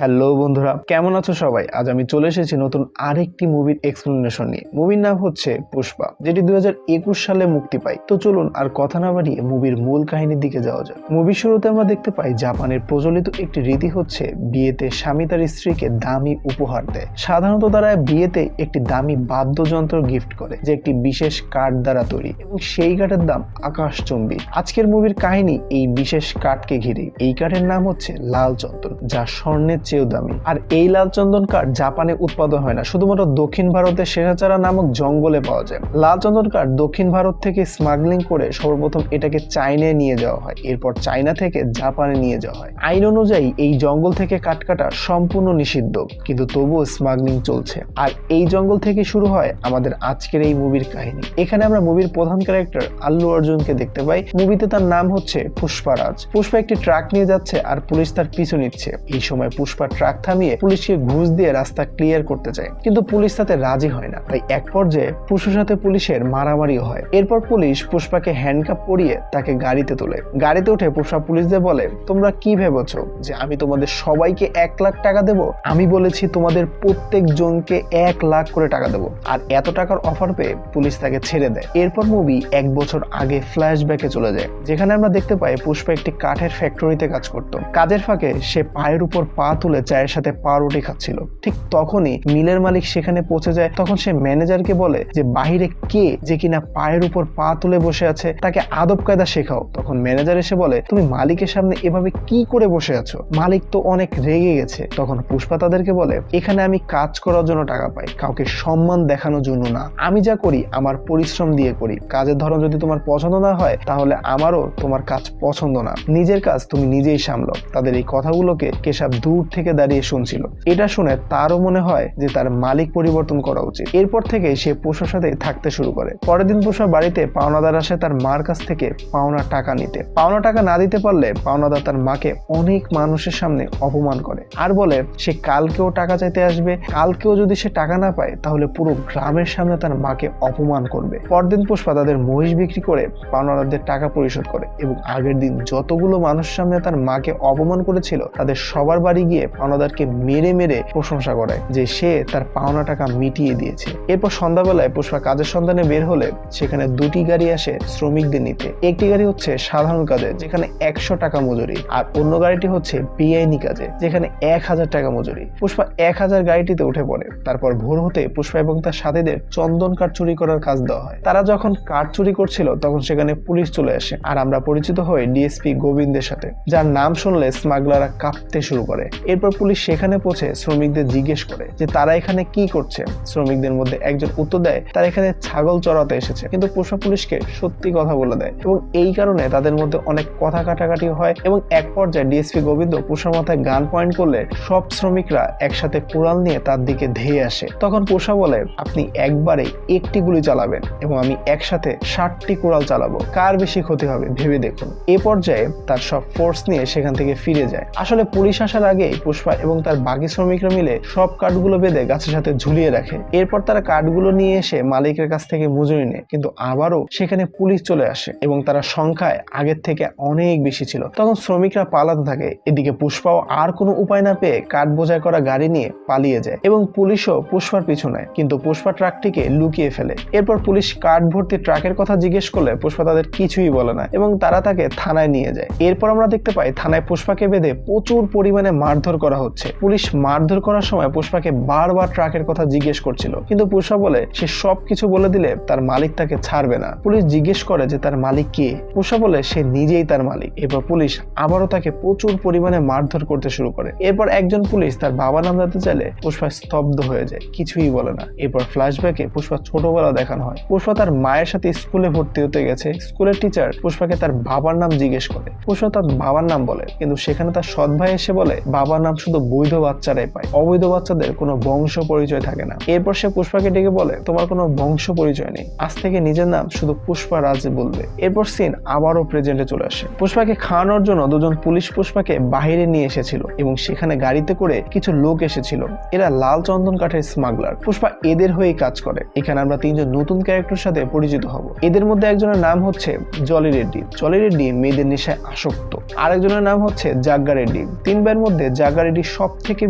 Hello বন্ধুরা, কেমন আছো সবাই? আজ আমি চলে এসেছি নতুন আরেকটি মুভির এক্সপ্লেনেশন নিয়ে। মুভির নাম হচ্ছে পুষ্পা, যেটি 2021 সালে মুক্তি পায়। তো চলুন আর কথা না বাড়িয়ে মুভির মূল কাহিনীর দিকে যাওয়া যাক। মুভির শুরুতে আমরা দেখতে পাই জাপানের প্রচলিত একটি রীতি হচ্ছে বিয়েতে স্বামী তার স্ত্রীকে দামি উপহার দেয়। সাধারণত তারা বিয়েতে একটি দামি বাদ্যযন্ত্র গিফট করে, যে একটি বিশেষ কাঠ দ্বারা তৈরি, এবং সেই কাঠের দাম আকাশচুম্বী। আজকের মুভির কাহিনী এই বিশেষ কাঠকে ঘিরে। এই কাঠের নাম হচ্ছে লাল চন্দন, যা স্বর্ণের চেয়েও দামি। আর এই লাল চন্দন কাঠ জাপানে উৎপাদন হয় না, শুধুমাত্র দক্ষিণ ভারতের শেষাচারা নামক জঙ্গলে পাওয়া যায়। লাল চন্দন কাঠ দক্ষিণ ভারত থেকে স্মাগলিং করে সর্বপ্রথম এটাকে চায়নায় নিয়ে যাওয়া হয়, এরপর চায়না থেকে জাপানে নিয়ে যাওয়া হয়। আইন অনুযায়ী এই জঙ্গল থেকে কাঠ কাটা সম্পূর্ণ নিষিদ্ধ, কিন্তু তবুও স্মাগলিং চলছে। আর এই জঙ্গল থেকে শুরু হয় আমাদের আজকের এই মুভির কাহিনী। এখানে আমরা মুভির প্রধান ক্যারেক্টার আল্লু অর্জুনকে দেখতে পাই। মুভিতে তার নাম হচ্ছে পুষ্পারাজ। পুষ্পা একটি ট্রাক নিয়ে যাচ্ছে আর পুলিশ তার পিছু নিচ্ছে। এই সময় পুষ্পা ট্রাক থামিয়ে পুলিশকে ঘুষ দিয়ে রাস্তা ক্লিয়ার করতে চায়, কিন্তু পুলিশ তাতে রাজি হয় না। তাই এক পর্যায়ে পুষ্পার সাথে পুলিশের মারামারিও হয়। এরপর পুলিশ পুষ্পাকে হ্যান্ডকাপ পরিয়ে তাকে গাড়িতে তোলে। গাড়িতে উঠে পুষ্পা পুলিশদের বলে, তোমরা কি ভেবেছো যে আমি তোমাদের সবাইকে 1 লাখ টাকা দেব? আমি বলেছি তোমাদের প্রত্যেক জনকে 1 লাখ করে টাকা দেবো। আর এত টাকার অফার পেয়ে পুলিশ তাকে ছেড়ে দেয়। এরপর মুভি 1 বছর আগে ফ্ল্যাশব্যাকে চলে যায়, যেখানে আমরা দেখতে পাই পুষ্পা একটি কাঠের ফ্যাক্টরিতে কাজ করত। কাজের ফাঁকে সে পায়ের উপর পা তুলে চায়ের সাথে পাউরুটি খাচ্ছিল। ঠিক তখনই মিলের মালিক সেখানে পৌঁছে যায়। তখন সে ম্যানেজারকে বলে যে বাহিরে কে যে কিনা পায়ের উপর পা তুলে বসে আছে, তাকে আদব কায়দা শেখাও। তখন ম্যানেজার এসে বলে, তুমি মালিকের সামনে এভাবে কি করে বসে আছো? মালিক তো অনেক রেগে গেছে। তখন পুষ্পা তাদেরকে বলে, এখানে আমি কাজ করার জন্য টাকা পাই, কাউকে সম্মান দেখানোর জন্য না। আমি যা করি আমার পরিশ্রম দিয়ে করি। কাজের ধরন যদি তোমার পছন্দ না হয় তাহলে আমারও তোমার কাজ পছন্দ না। নিজের কাজ তুমি নিজেই সামলাও। তাদের এই কথাগুলোকে কেশব দূর থেকে দাঁড়িয়ে শুনছিল। এটা শুনে তারও মনে হয় যে তার মালিক পরিবর্তন করা উচিত। এরপর থেকে সে পুষ্পার সাথে থাকতে শুরু করে। পরের দিন পুষ্পা বাড়িতে পাওনাদার আসে তার মার কাছ থেকে পাওনা টাকা নিতে। পাওনা টাকা না দিতে পারলে পাওনাদার তার মাকে অনেক মানুষের সামনে অপমান করে আর বলে সে কালকেও টাকা চাইতে আসবে। কালকেও যদি সে টাকা না পায় তাহলে পুরো গ্রামের সামনে তার মাকে অপমান করবে। পরদিন পুষ্পা তাদের মহিষ বিক্রি করে পাওনাদারদের টাকা পরিশোধ করে, এবং আগের দিন যতগুলো মানুষের সামনে তার মাকে অপমান করেছিল তাদের সবার বাড়ি গিয়ে পাওনাদারকে মেরে মেরে প্রশংসা করে যে সে তার পাওনা টাকা মিটিয়ে দিয়েছে। এরপর সন্ধ্যাবেলায় পুষ্পা কাজের সন্ধানে বের হলে সেখানে 2টি গাড়ি আসে শ্রমিকদের নিতে। একটি গাড়ি হচ্ছে সাধারণ কাজে, যেখানে 100 টাকা মজুরি, আর অন্য গাড়িটি হচ্ছে বেআইনি কাজে, যেখানে 1000 টাকা মজুরি। পুষ্পা 1000 গাড়িটিতে উঠে পড়ে। তারপর ভোর হতে পুষ্পা এবং তার সাথীদের চন্দন কাঠ চুরি করার কাজ দেওয়া হয়। তারা যখন কাঠ চুরি করছিল তখন সেখানে পুলিশ চলে আসে, আর আমরা পরিচিত হই ডিএসপি গোবিন্দের সাথে, যার নাম শুনলে স্মাগলাররা কাঁপতে শুরু করে। এরপর পুলিশ সেখানে পৌঁছে শ্রমিকদের জিজ্ঞেস করে যে তারা এখানে কি করছে। শ্রমিকদের মধ্যে একজন উত্তর দেয় তারা এখানে ছাগল চড়াতে এসেছে, কিন্তু পুষ্পা পুলিশকে সত্যি কথা বলে দেয়, এবং এই কারণে তাদের মধ্যে অনেক কথা কাটাকাটি হয়। এবং এক পর্যায়ে ডিএসপি গোবিন্দ পুষ্পার মাথায় গান পয়েন্ট করলে সব শ্রমিকরা একসাথে কুড়াল নিয়ে তার দিকে ধেয়ে আসে। তখন পুষ্পা বলে, আপনি একবারে একটি গুলি চালাবেন এবং আমি একসাথে 60টি কুড়াল চালাবো, কার বেশি ক্ষতি হবে ভেবে দেখুন। এ পর্যায়ে তার সব ফোর্স নিয়ে সেখান থেকে ফিরে যায়। আসলে পুলিশ আসার আগে পুষ্পা এবং তার বাকি শ্রমিকরা মিলে সব কাঠগুলো বেঁধে গাছের সাথে ঝুলিয়ে রাখে। এরপর তারা কাঠগুলো নিয়ে এসে মালিকের কাছ থেকে মজুরি নেয়, কিন্তু আবারও সেখানে পুলিশ চলে আসে এবং তারা সংখ্যায় আগের থেকে অনেক বেশি ছিল। তখন শ্রমিকরা পালাতে থাকে। এদিকে পুষ্পাও আর কোনো উপায় না পেয়ে কাঠ বোঝাই করা গাড়ি নিয়ে পালিয়ে যায়, এবং পুলিশও পুষ্পার পিছু নেয়, কিন্তু পুষ্পা ট্রাকটিকে লুকিয়ে ফেলে। এরপর পুলিশ কাঠ ভর্তি ট্রাকের কথা জিজ্ঞেস করলে পুষ্পা তাদের কিছুই বলে না, এবং তারা তাকে থানায় নিয়ে যায়। এরপর আমরা দেখতে পাই থানায় পুষ্পাকে বেঁধে প্রচুর পরিমাণে মারধর করা হচ্ছে। পুলিশ মারধর করার সময় পুষ্পাকে বারবার ট্রাকের কথা জিজ্ঞেস করছিল, কিন্তু পুষ্পা বলে সে সবকিছু বলে দিলে তার মালিক তাকে ছাড়বে না। পুলিশ জিজ্ঞেস করে যে তার মালিক কে। পুষ্পা বলে সে নিজেই তার মালিক। এরপর পুলিশ আবারও তাকে প্রচুর পরিমাণে মারধর করতে শুরু করে। এরপর একজন পুলিশ তার বাবার নাম জানতে চাইলে পুষ্পা স্তব্ধ হয়ে যায়, কিছুই বলে না। এরপর ফ্ল্যাশব্যাকে পুষ্পা ছোটবেলা দেখানো হয়। পুষ্পা তার মায়ের সাথে স্কুলে ভর্তি হতে গেছে। স্কুলের টিচার পুষ্পাকে তার বাবার নাম জিজ্ঞেস করে। পুষ্পা তার বাবার নাম বলে, কিন্তু সেখানে তার সৎ ভাই এসে বলে বাবার নাম শুধু বৈধ বাচ্চারাই পায়, অবৈধ বাচ্চাদের কোনো বংশ পরিচয় থাকে না। এরপর সে পুষ্পাকে ডেকে বলে, তোমার কোনো বংশ পরিচয় নেই, আজ থেকে নিজের নাম শুধু পুষ্পা রাজ বলবে। এরপর সিন আবারও প্রেজেন্টে চলে আসে। পুষ্পাকে খাওয়ানোর জন্য দুজন পুলিশ পুষ্পাকে বাহিরে নিয়ে এসেছিল, এবং সেখানে গাড়িতে করে কিছু লোক এসেছিল। এরা লাল চন্দন কাঠের স্মাগলার। পুষ্পা এদের হয়ে কাজ করে। এখানে আমরা 3জন নতুন ক্যারেক্টার সাথে পরিচিত হব। এদের মধ্যে একজনের নাম হচ্ছে জলি রেড্ডি। জলি রেড্ডি মেয়েদের নেশায় আসক্ত। আরেকজনের নাম হচ্ছে জাগ্গা রেড্ডি। 3 ভাইয়ের মধ্যে জাগা রেড্ডি সব থেকে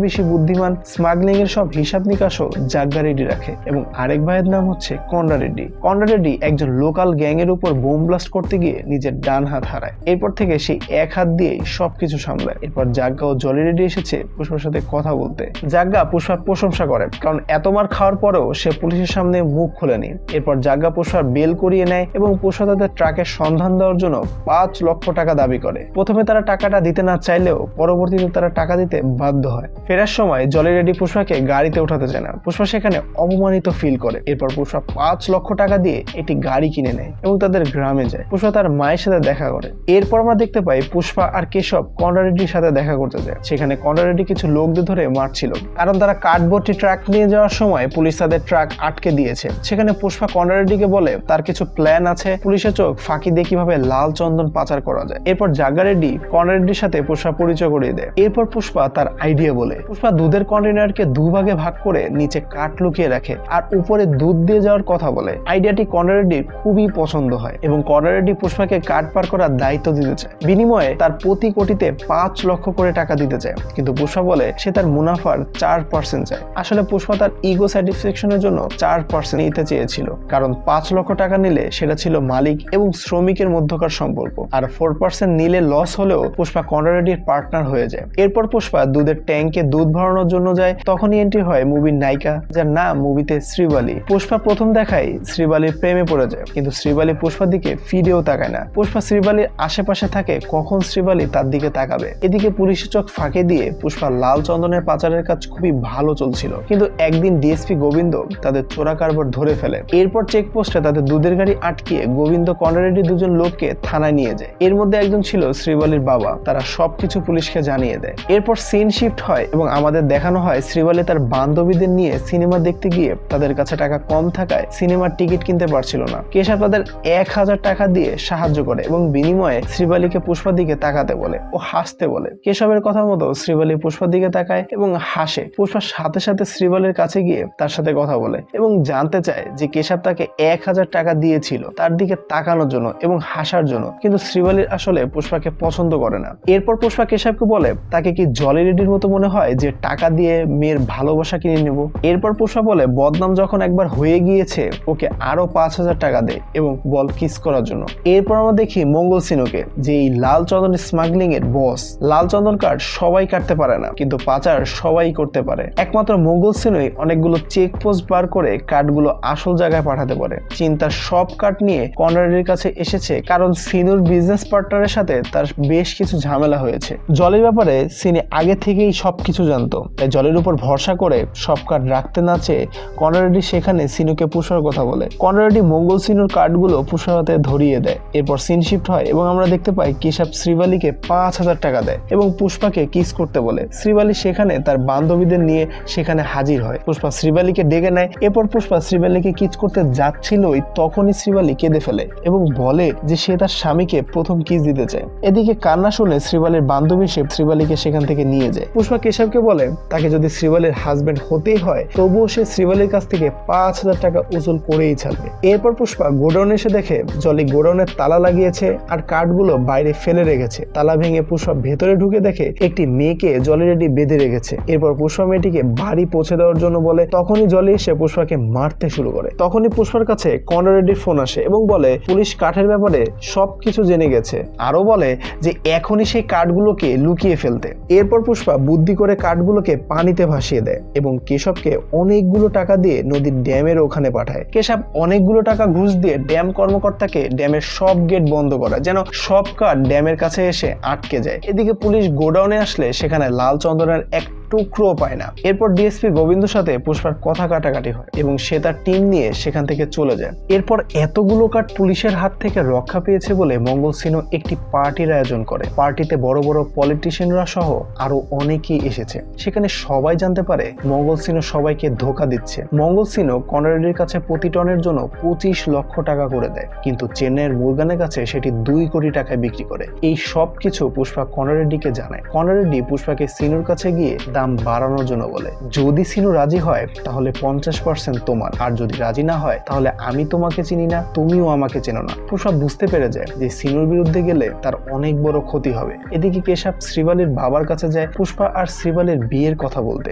বেশি বুদ্ধিমান, স্মাগলিং এর সব হিসাব নিকাশও জাগা রেড্ডি রাখে। এবং আরেক ভাইয়ের নাম হচ্ছে কন্ডা রেড্ডি। কন্ডা রেড্ডি একজন লোকাল গ্যাং এর উপর বোম ব্লাস্ট করতে গিয়ে নিজের ডান হাত হারায়। এরপর থেকে সে এক হাত দিয়েই সবকিছু সামলায়। এরপর জাগা ও জলি রেড্ডি এসেছে পুষ্পার সাথে কথা বলতে। জাগা পুষ্পার প্রশংসা করে, কারণ এত মার খাওয়ার পরেও সে পুলিশের সামনে মুখ খোলেনি। এরপর জাগা পুষ্পার বেল করিয়ে নেয় এবং পুষ্পা তাদের ট্রাকের সন্ধান দেওয়ার জন্য 5 লক্ষ টাকা দাবি করে। প্রথমে তারা টাকাটা দিতে না চাইলেও পরবর্তীতে তারা টাকা দিতে বাধ্য হয়। ফেরার সময় জলি রেড্ডি পুষ্পাকে গাড়িতে উঠাতে চায় না। পুষ্পা সেখানে অপমানিত ফিল করে। এরপর পুষ্পা 5 লক্ষ টাকা দিয়ে একটি গাড়ি কিনে নেয় এবং তাদের গ্রামে যায়। পুষ্পা তার মায়ের সাথে দেখা করে। এরপর আমরা দেখতে পাই পুষ্পা আর কেশব কন্ডা রেড্ডির সাথে দেখা করতে যায়। সেখানে কন্ডা রেড্ডি কিছু লোকদের ধরে মারছিল, কারণ তারা কার্ডবোর্ডটি ট্রাক নিয়ে যাওয়ার সময় পুলিশ তাদের ট্রাক আটকে দিয়েছে। সেখানে পুষ্পা কন্ডা রেড্ডিকে বলে তার কিছু প্ল্যান আছে, পুলিশের চোখ ফাঁকি দিয়ে কিভাবে লাল চন্দন পাচার করা যায়। এরপর জাগা রেড্ডি কন্ডা রেড্ডির সাথে পুষ্পা পরিচয় করিয়ে দেয়। এরপর পুষ্পা তার আইডিয়া বলে। পুষ্পা দুধের কন্টেনারকে দুভাগে ভাগ করে নিচে কাঠ লুকিয়ে রাখে আর উপরে দুধ দিয়ে যাওয়ার কথা বলে। আইডিয়াটি কন্ডা রেড্ডির খুবই পছন্দ হয় এবং কন্ডা রেড্ডি পুষ্পাকে কাঠ পার করার দায়িত্ব দিতে চায়। বিনিময়ে তার প্রতি কোটিতে 5 লক্ষ করে টাকা দিতে চায়, কিন্তু পুষ্পা বলে সে তার মুনাফার 4% চায়। আসলে পুষ্পা তার ইগো স্যাটিসফ্যাকশনের জন্য 4% নিতে চেয়েছিল, কারণ 5 লক্ষ টাকা নিলে সেটা ছিল মালিক এবং শ্রমিকের মধ্যকার সম্পর্ক, আর 4% নিলে লস হলেও পুষ্পা কন্ডা রেড্ডির পার্টনার হয়ে যায়। এরপর পুষ্পা দুধের ট্যাঙ্কে দুধ ভরানোর জন্য যায়। তখনই এন্ট্রি হয় মুভির নায়িকা, যার নাম মুভিতে শ্রীবালি। পুষ্পা প্রথম দেখায় শ্রীবালির প্রেমে পড়ে যায়, কিন্তু শ্রীবালি পুষ্পার দিকে ফিরেও তাকায় না। পুষ্পা শ্রীবালির আশেপাশে থাকে, কখন শ্রীবালি তার দিকে তাকাবে। এদিকে পুলিশের চোখ ফাঁকে দিয়ে পুষ্পা লাল চন্দনের পাচারের কাজ খুবই ভালো চলছিল, কিন্তু একদিন ডিএসপি গোবিন্দ তাদের চোরা কারবার ধরে ফেলে। এরপর চেকপোস্টে তাদের দুধের গাড়ি আটকিয়ে গোবিন্দ কন্ডা রেড্ডি দুজন লোককে থানায় নিয়ে যায়। এর মধ্যে একজন ছিল শ্রীবালির বাবা। তারা সবকিছু পুলিশকে জানিয়ে দেয়। এরপর সিন শিফট হয় এবং আমাদের দেখানো হয় শ্রীবালি তার বান্ধবীদের নিয়ে সিনেমা দেখতে গিয়ে তাদের কাছে টাকা কম থাকায় সিনেমার টিকিট কিনতে পারছিল না। কেশব তাদের 1000 টাকা দিয়ে সাহায্য করে এবং বিনিময়ে শ্রীবালিকে পুষ্পার দিকে তাকাতে বলে ও হাসতে বলে। কেশবের কথা মতো শ্রীবালি পুষ্পার দিকে তাকায় এবং হাসে। পুষ্পার সাথে সাথে শ্রীবালির কাছে গিয়ে তার সাথে কথা বলে এবং জানতে চায় যে কেশব তাকে 1000 টাকা দিয়েছিল তার দিকে তাকানোর জন্য এবং হাসার জন্য, কিন্তু শ্রীবালির আসলে পুষ্পাকে পছন্দ করে না। এরপর পুষ্পা কেশবকে বলে তাকে কি জলি রেড্ডির মতো মনে হয় যে টাকা দিয়ে মেয়ের ভালোবাসা কিনে নেব। এরপর পুষ্পা বলে বদনাম যখন একবার হয়ে গিয়েছে ওকে আরো 5000 টাকা দে এবং বল কিস করার জন্য। এরপর আমরা দেখি মঙ্গল সিনুকে, যে এই লাল চন্দন স্মাগলিং এর বস। লাল চন্দন কার্ড সবাই কাটতে পারে না, কিন্তু পাচার সবাই করতে পারে। একমাত্র মঙ্গল সিনুই অনেকগুলো চেক পোস্ট বার করে কার্ডগুলো আসল জায়গায় পাঠাতে পারে। চিন্তার সব কার্ড নিয়ে কন্ডা রেড্ডির কাছে এসেছে, কারণ সিনুর বিজনেস পার্টনারের সাথে তার বেশ কিছু ঝামেলা হয়েছে। জলের ব্যাপারে সিনি আগে থেকেই সবকিছু জানতো, তাই জলের উপর ভরসা করে সব কার্ড রাখতে না চেয়ে কন্ডা রেড্ডি সেখানে সিনুকে পুষার কথা বলে। কন্ডা রেড্ডি মঙ্গল সিনুর কার্ডগুলো পুষার হাতে ধরিয়ে দেয়। এরপর সিন শিফট হয় এবং আমরা দেখতে পাই কেশব শ্রীবালিকে 5000 টাকা দেয় এবং পুষ্পাকে কিস করতে বলে। শ্রীবালি সেখানে তার বান্ধবীদের নিয়ে সেখানে হাজির হয়। পুষ্পা শ্রীবালিকে ডেকে নেয়। এরপর পুষ্পা শ্রীবালিকে কিস করতে যাচ্ছিলই তখনই শ্রীবালি কেঁদে ফেলে এবং বলে যে সে তার স্বামীকে প্রথম কিস দিতে চায়। এদিকে কান্না শুনে শ্রীবালির বান্ধবী সে শ্রীবালিকে সেখান থেকে নিয়ে যায়। পুষ্পা কেশবকে বলে তাকে যদি শ্রীবালির হাজবেন্ড হতেই হয় তবুও সে শ্রীবালির কাছ থেকে 5000 টাকা উসুল করেই ছাড়বে। এরপর পুষ্পা গোডাউনে এসে দেখে জলি গোডাউনের তালা লাগিয়েছে আর কার্ডগুলো বাইরে ফেলে রেখেছে। তালা ভেঙে পুষ্পা ভেতরে ঢুকে দেখে একটি মেয়েকে জলি রেড্ডি বেঁধে রেখেছে। এরপর পুষ্পা মেয়েটিকে বাড়ি পৌঁছে দেওয়ার জন্য বলে। তখনই জলি এসে পুষ্পাকে মারতে শুরু করে। তখনই পুষ্পার কাছে কন্ডা রেড্ডির ফোন আসে এবং বলে পুলিশ কাঠের ব্যাপারে সবকিছু জেনে গেছে। আরো বলে যে এখনই সেই কার্ডগুলোকে লুকিয়ে ফেলতে। এরপর পুষ্পা বুদ্ধি করে কার্ডগুলোকে পানিতে ভাসিয়ে দেয় এবং কেশবকে অনেকগুলো টাকা দিয়ে নদীর ড্যামের ওখানে পাঠায়। কেশব অনেকগুলো টাকা ঘুষ দিয়ে ড্যাম কর্মকর্তাকে ড্যামের সব গেট বন্ধ করা, যেন সব কার্ড ড্যামের কাছে এসে আটকে যায়। এদিকে পুলিশ গোডাউনে আসলে সেখানে লাল চন্দনের এক টুকরো পায় না। এরপর ডিএসপি গোবিন্দর সাথে পুষ্পার কথা কাটাকাটি হয় এবং সে তার টিম নিয়ে সেখান থেকে চলে যায়। এরপর এতগুলো কার্ড পুলিশের হাত থেকে রক্ষা পেয়েছে বলে মঙ্গল সিনহ একটি পার্টির আয়োজন করে। পার্টিতে বড় বড় পলিটিশিয়ানরা সহ আরো অনেকেই এসেছে। সেখানে সবাই জানতে পারে মঙ্গল সিনহ সবাইকে ধোকা দিচ্ছে। মঙ্গল সিনহ কন্ডা রেড্ডির কাছে প্রতি টনের জন্য 25 লক্ষ টাকা করে দেয়, কিন্তু চেন্নাইয়ের মুরগানের কাছে সেটি 2 কোটি টাকায় বিক্রি করে। এই সব কিছু পুষ্পা কন্ডা রেড্ডিকে জানায়। কন্ডা রেড্ডি পুষ্পাকে সিনুর কাছে গিয়ে দাম বাড়ানোর জন্য বলে। যদি সিনু রাজি হয় তাহলে 50% তোমার, আর যদি রাজি না হয় তাহলে আমি তোমাকে চিনি না, তুমিও আমাকে চেনো না। পুষ্পা বুঝতে পেরে যায় যে সিনুর বিরুদ্ধে গেলে তার অনেক বড় ক্ষতি হবে। এদিকে কেশব শ্রীবালির বাবার কাছে যায় পুষ্পা আর শ্রীবালির বিয়ের কথা বলতে।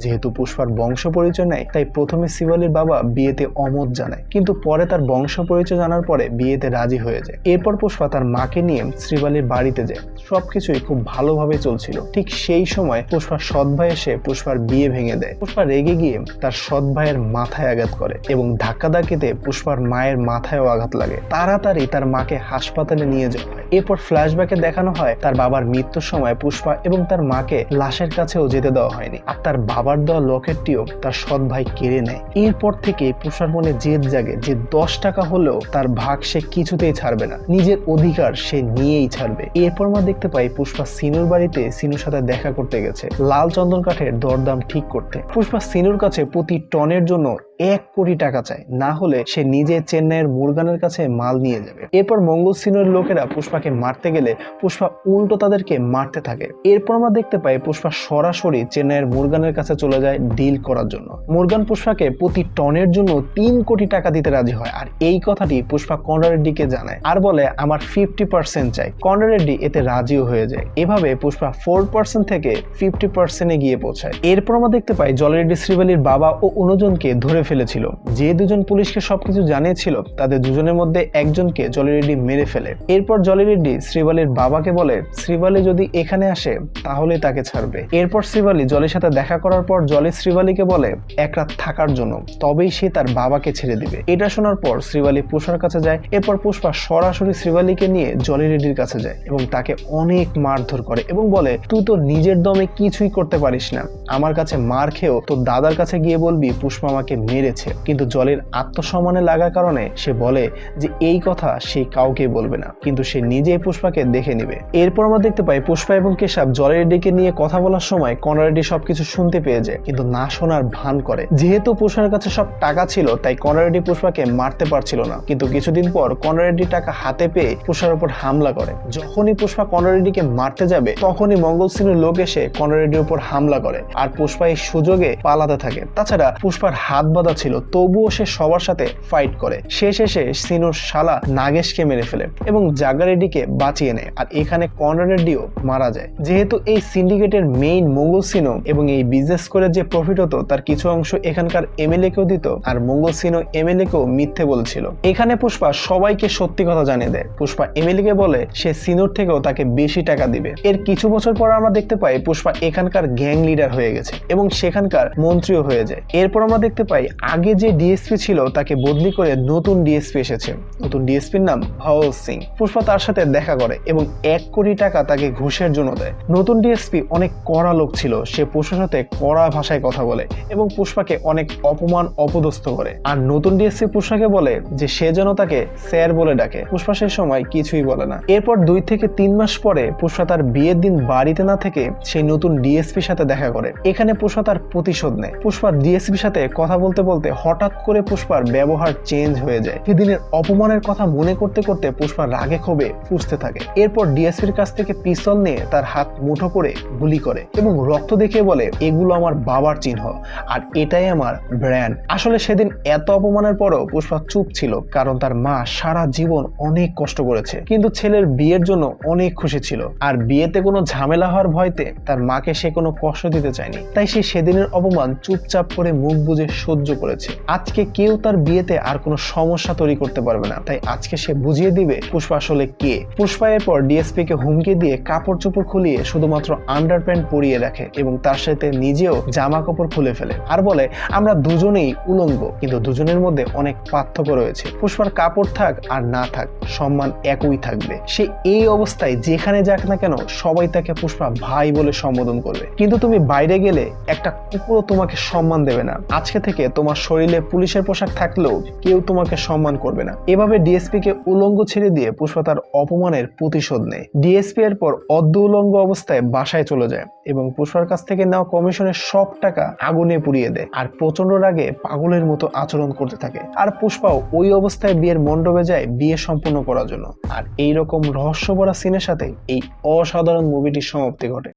যেহেতু পুষ্পার বংশ পরিচয় নাই, তাই প্রথমে শ্রীবালির বাবা বিয়েতে অমত জানায়, কিন্তু পরে তার বংশ পরিচয় জানার পরে বিয়েতে রাজি হয়ে যায়। এরপর পুষ্পা তার মাকে নিয়ে শ্রীবালির বাড়িতে যায়। সবকিছুই খুব ভালোভাবে চলছিল। ঠিক সেই সময় পুষ্পার সৎ ভাই এসে পুষ্পার বিয়ে ভেঙে দেয়। পুষ্পা রেগে গিয়ে তার সৎ ভাইয়ের মাথায় আঘাত করে এবং ধাক্কাধাক্কিতে পুষ্পার মায়ের মাথায়ও আঘাত লাগে। তাড়াতাড়ি তার মাকে হাসপাতালে নিয়ে যাওয়া হয়। এরপর ফ্ল্যাশব্যাকে দেখানো হয় তার বাবার মৃত্যুর সময় পুষ্পা এবং তার মাকে লাশের কাছেও যেতে দেওয়া হয়নি, আর তার বাবার দেওয়া লকেটটিও তার সৎ ভাই কেড়ে নেয়। এরপর থেকে পুষ্পার মনে জেদ জাগে যে 10 টাকা হলেও তার ভাগ সে কিছুতেই ছাড়বে না, নিজের অধিকার সে নিয়েই ছাড়বে। এরপর আমরা দেখতে পাই পুষ্পা সিনুর বাড়িতে সিনুর সাথে দেখা করতে গেছে লাল চন্দন কাঠের দরদাম ঠিক করতে। পুষ্পা সিনুর কাছে প্রতি টনের জন্য 1 কোটি টাকা চায়, না হলে সে নিজে চেন্নাইয়ের মুরগানের কাছে মাল নিয়ে যাবে। এরপর মঙ্গল সিনুর লোকেরা পুষ্পাকে মারতে গেলে পুষ্পা উল্টো তাদেরকে মারতে থাকে। এরপর আমরা দেখতে পাই পুষ্পা সরাসরি চেন্নাইয়ের মুরগানের কাছে চলে যায় ডিল করার জন্য। মুরগান পুষ্পাকে প্রতি টনের জন্য 3 কোটি টাকা দিতে রাজি হয়, আর এই কথাটি পুষ্পা কনরা রেড্ডিকে জানায় আর বলে আমার 50% চাই। কনরা রেড্ডি এতে রাজিও হয়ে যায়। এভাবে পুষ্পা 4% থেকে 50% গিয়ে পৌঁছায়। এরপর আমরা দেখতে পাই জলি রেড্ডি শ্রীবালির বাবা ও অন্যজনকে ধরে ফেলেছিল। যে দুজন পুলিশকে সবকিছু জানিয়েছিল তাদের দুজনের মধ্যে একজনকে জলি রেড্ডি মেরে ফেলে। এরপর জলি রেড্ডি শ্রীবালির বাবাকে বলে শ্রীবালি যদি এখানে আসে তাহলে তাকে ছাড়বে। এরপর শ্রীবালি জলির সাথে দেখা করার পর জলি শ্রীবালিকে বলে 1 রাত থাকার জন্য, তবেই সে তার বাবাকে ছেড়ে দিবে। এটা শোনার পর শ্রীবালি পুষ্পার কাছে যায়। এরপর পুষ্পা সরাসরি শ্রীবালিকে নিয়ে জলি রেড্ডির কাছে যায় এবং তাকে অনেক মারধর করে এবং বলে তুই তো নিজের দমে কিছুই করতে পারিস না, আমার কাছে মার খেয়েও তোর দাদার কাছে গিয়ে বলবি পুষ্পা আমাকে মেরেছে। কিন্তু জলির আত্মসম্মানে লাগার কারণে সে বলে যে এই কথা সে কাউকে বলবে না, কিন্তু সে নিজেই পুষ্পাকে দেখে নিবে। এরপর আমরা দেখতে পাই পুষ্পা এবং কেশব জলি রেড্ডিকে নিয়ে কথা বলার সময় কনরা রেড্ডি সবকিছু শুনতে পেয়ে যায়, কিন্তু না শোনার ভান করে। যেহেতু পুষ্পার কাছে সব টাকা ছিল তাই কনরা রেড্ডি পুষ্পাকে মারতে পারছিল না, কিন্তু কিছুদিন পর কনরা রেড্ডি টাকা হাতে পেয়ে পুষ্পার উপর হামলা করে। যখনই পুষ্পা কনরা রেড্ডিকে মারতে যাবে তখনই মঙ্গল সিনুর লোক এসে কনরা রেড্ডির উপর হামলা করে, আর পুষ্পা এই সুযোগে পালাতে থাকে। তাছাড়া পুষ্পার হাত বাঁধা ছিল, তবুও সে সবার সাথে ফাইট করে। শেষে সিনুর শালা নাগেশকে মেরে ফেলে এবং জাগা রেড্ডিকে বাঁচিয়ে নেয়, আর এখানে কনরা রেড্ডিও মারা যায়। যেহেতু এই সিন্ডিকেটের মেইন মঙ্গল সিনু এবং এই বিজনেস করে যে প্রফিট হতো তার কিছু অংশ এখানকার এমএলএ কেও দিত, আর মঙ্গল সিনু এমএলএ কেও মিথ্যে বলছিল। এখানে পুষ্পা সবাইকে সত্যি কথা জানিয়ে দেয়। পুষ্পা এমএলএ কে বলে সে সিনুর থেকেও তাকে বেশি টাকা দিবে। এর কিছু বছর পর আমরা দেখতে পাই পুষ্পা এখানকার গ্যাং লিডার হয়ে গেছে এবং সেখানকার মন্ত্রীও হয়ে যায়। এরপর আমরা দেখতে পাই আগে যে ডিএসপি ছিল তাকে বদলি করে নতুন ডিএসপি এসেছে। নতুন ডিএসপির নাম ভাওয়াল সিং। পুষ্পা তার সাথে দেখা করে এবং 1 কোটি টাকা তাকে ঘুষের জন্য দেয়। নতুন ডিএসপি অনেক কড়া লোক ছিল, সে পুষ্পার সাথে কড়া ভাষায় কথা বলে এবং পুষ্পাকে অনেক অপমান অপদস্থ করে। আর নতুন ডিএসপি পুষ্পাকে বলে যে সে যেন তাকে স্যার বলে ডাকে। পুষ্পা সে সময় কিছুই বলে না। এরপর 2 থেকে 3 মাস পরে পুষ্পা তার বিয়ের দিন বাড়িতে না থেকে সেই নতুন ডিএসপির সাথে দেখা করে। এখানে পুষ্পা তার প্রতিশোধ নেয়। পুষ্পা ডিএসপির সাথে কথা বলতে বলতে হঠাৎ করে পুষ্পার ব্যবহার চেঞ্জ হয়ে যায়। সেদিনের অপমানের কথা মনে করতে করতে পুষ্পা রাগে ক্ষোভে ফুঁসতে থাকে। এরপর ডিএসপির কাছ থেকে পিস্তল নিয়ে তার হাত মুঠো করে গুলি করে এবং রক্ত দেখে বলে এগুলো আমার বাবার চিহ্ন আর এটাই আমার ব্র্যান্ড। আসলে সেদিন এত অপমানের পরও পুষ্পা চুপ ছিল, কারণ তার মা সারা জীবন অনেক কষ্ট করেছে, কিন্তু ছেলের বিয়ের জন্য অনেক খুশি ছিল। আর বিয়েতে কোনো ঝামেলা হওয়ার ভয়তে তার মাকে সে কোনো কষ্ট দিতে চায়নি, তাই সে সেদিনের অপমান চুপচাপ করে মুখ বুজে সহ্য করেছে। আজকে কেউ তার বিয়েতে আর কোনো সমস্যা তৈরি করতে পারবে না, তাই আজকে সে বুঝিয়ে দিবে পুষ্পা আসলে কে। পুষ্পা এরপর ডিএসপি কে হুমকি দিয়ে কাপড় চোপড় খুলিয়ে শুধুমাত্র আন্ডারপ্যান্ট পরিয়ে রাখে এবং তার সাথে নিজেও জামা কাপড় খুলে ফেলে আর বলে আমরা দুজনেই উলঙ্গ, কিন্তু দুজনের মধ্যে অনেক পার্থক্য রয়েছে। পুষ্পার কাপড় থাক আর না থাক সম্মান একই থাকবে। সে এই অবস্থায় যেখানে যাক না কেন সবাই তাকে পুষ্পা ভাই বলে সম্বোধন করবে, কিন্তু তুমি বাইরে গেলে একটা কুকুরও তোমাকে সম্মান দেবে না। আজকে থেকে তোমার শরীরে পুলিশের পোশাক থাকলেও কেউ তোমাকে সম্মান করবে না। এভাবে ডিএসপি কে উলঙ্গ ছেড়ে দিয়ে পুষ্পা তার অপমানের প্রতিশোধ নেয়। ডিএসপি এর পর অর্ধ উলঙ্গ অবস্থায় বাসায় চলে যায় এবং পুষ্পার কাছ থেকে নেওয়া কমিশনের সব টাকা আগুনে পুড়িয়ে দেয় আর প্রচন্ড রাগে পাগলের মতো আচরণ করতে থাকে। আর পুষ্পাও ওই অবস্থায় বিয়ের মণ্ডপে যায় বিয়ে সম্পন্ন করার জন্য। আর এইরকম রহস্যভরা সিনের সাথে এই অসাধারণ মুভিটির সমাপ্তি ঘটে।